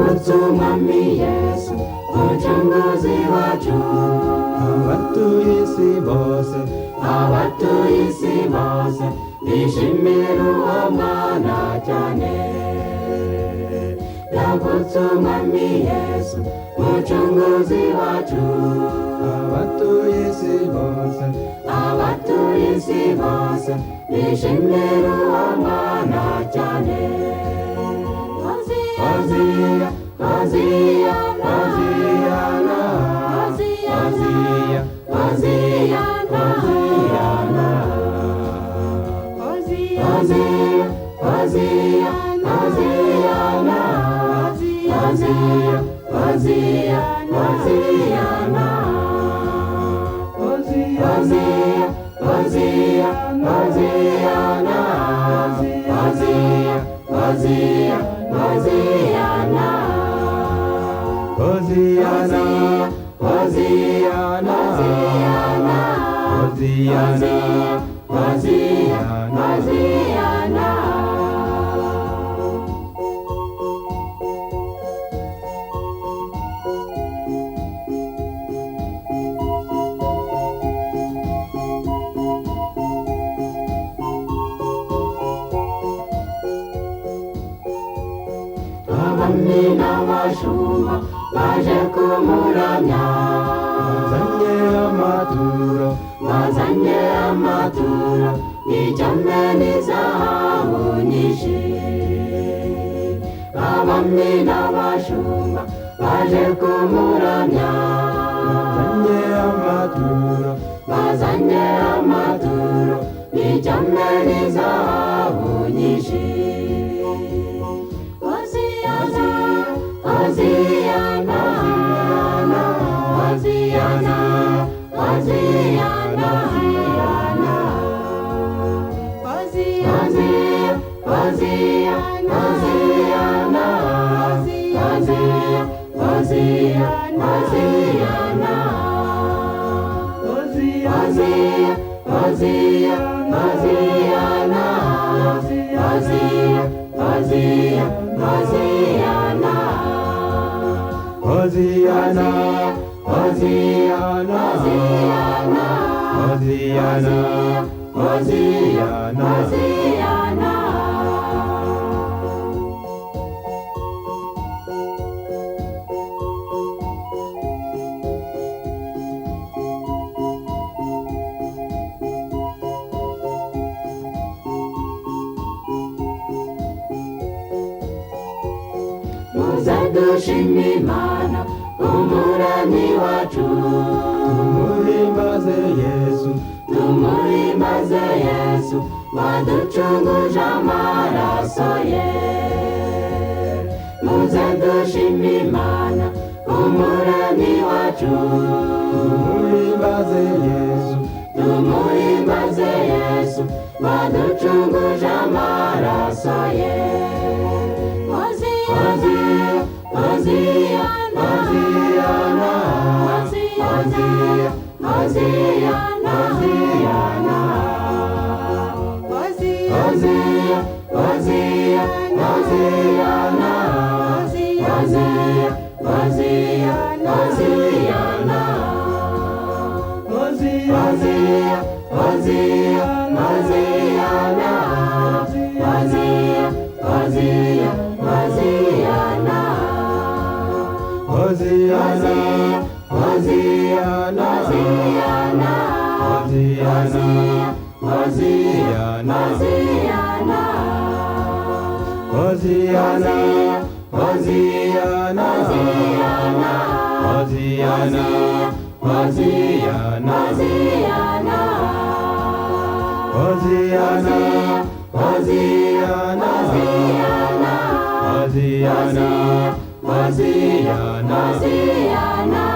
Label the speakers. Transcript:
Speaker 1: Mwami Yesu umucunguzi wacu
Speaker 2: abatuye isi bose
Speaker 1: bishimira uwo mwana cyane. Yavutse Umwami Yesu umucunguzi wacu
Speaker 2: abatuye isi bose
Speaker 1: bishimira uwo mwana cyane. Hosiya, Hosiya,
Speaker 2: Hoziyana,
Speaker 1: Hosiya,
Speaker 2: Hoziyana,
Speaker 1: Hosiana, Hosiya, Hosiya, Hosiana, Hosiya, Hosiya, Hosiana, Hosiya, Hosiya, Hosiana, Hosiya, Hosiya, Hosiana,
Speaker 2: Hoziyana, Hoziyana, Hoziyana, Hoziyana,
Speaker 1: Hosiana. Abami n'abashumba baje kumuramya, bazanye amaturo n'icyamwe n'izahabu nyinshi. Abami n'abashumba baje kumuramya, bazanye amaturo n'icyamwe n'izahabu nyinshi. Hosiana, Hosiana, Hosiana, Hosiana, Hosiana, Hosiana, Hosiana, Hosiana,
Speaker 2: Hoziyana, Hoziyana, Hoziyana, Hoziyana,
Speaker 1: Hosiana. Muze dushime Imana umuramyi wacu,
Speaker 2: tumuhimbaze Yesu,
Speaker 1: tumuhimbaze Yesu waducunguje amaraso ye. Muze dushime Imana umuramyi wacu,
Speaker 2: tumuhimbaze Yesu,
Speaker 1: tumuhimbaze Yesu waducunguje amaraso ye. Hosiya, Hosiya,
Speaker 2: Hoziyana,
Speaker 1: Hosiya, Hosiya, Hosiana, Hosiya, Hosiya, Hosiana, Hosiya, Hosiya, Hosiana, Hosiya, Hosiya, Hosiana, Hosiya, Hosiya, Hosiana,
Speaker 2: Hoziyana, Hoziyana, Hoziyana, Hoziyana, Hoziyana, Hoziyana, Hoziyana, Hoziyana, Hoziyana, Hoziyana, Hoziyana, Hoziyana,
Speaker 1: Hosiana.